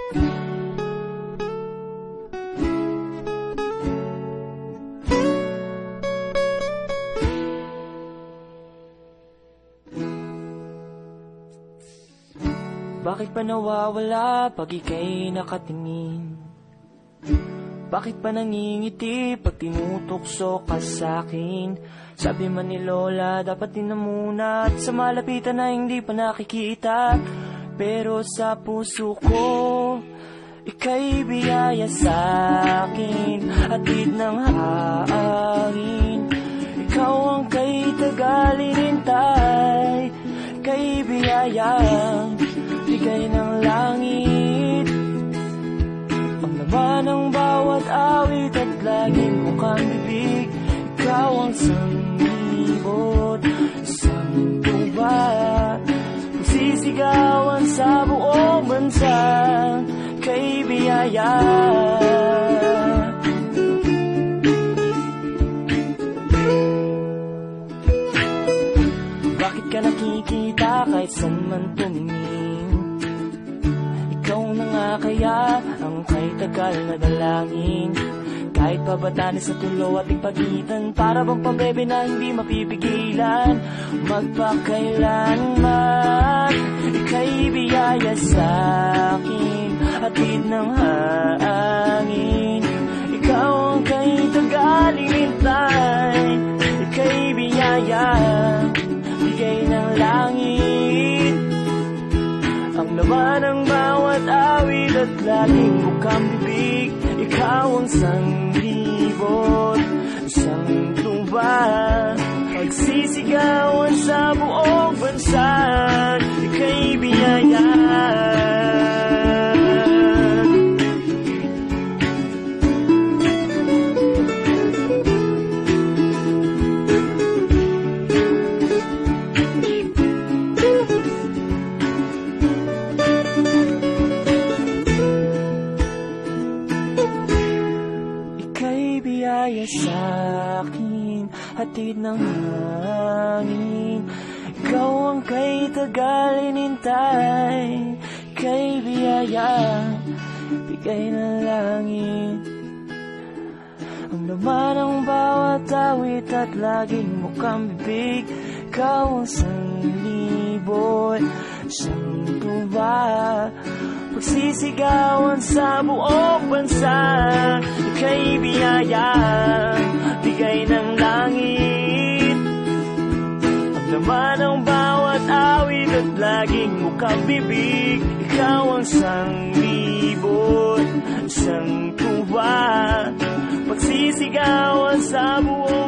Bakit pa nawawala pag ika'y nakatingin? Bakit pa nangingiti pag tinutokso ka sa'kin? Sabi man ni Lola, dapat din na muna at sa malapitan na hindi pa nakikita. Pero sa puso ko, ika'y biyaya sa'kin, hatid ng hangin. Ikaw ang kay tagalintay, kay biyayang bigay ng langit. Ang laman ng bawat awit at laging mukhang bibig. Ikaw ang sanglibot, isang tuba, magsisigawan sa buong bansa, kay biyaya. Bakit ka nakikita kahit saan man tumingin? Ikaw na nga kaya ang kay tagal na dalangin. Kahit pabatanin sa tulo at ipaghitan, para bang pabebe na hindi mapipigilan. Magpakailanman, ika'y biyaya sa'kin, hatid ng hangin. Ikaw ang kay tagalintay, ika'y biyaya, bigay ng langit. Ang laman ng bawat awit at laging bukang bibig. Ikaw ang sanglibot, isang tuba, magsisigawan sa buong bansa, ika'y biyaya. Biyaya sa'kin, hatid ng hangin. Ikaw ang kay tagalintay, kay biyaya, bigay ng langit. Ang laman ng bawat awit at laging mukhang bibig. Ikaw ang sanglibot, isang tuba, pagsisigawan sa buong bansa, ika'y biyaya, bigay ng langit. Ang laman ng bawat awit at laging mukhang bibig. Ikaw ang sanglibot, isang tuba, pagsisigawan sa buong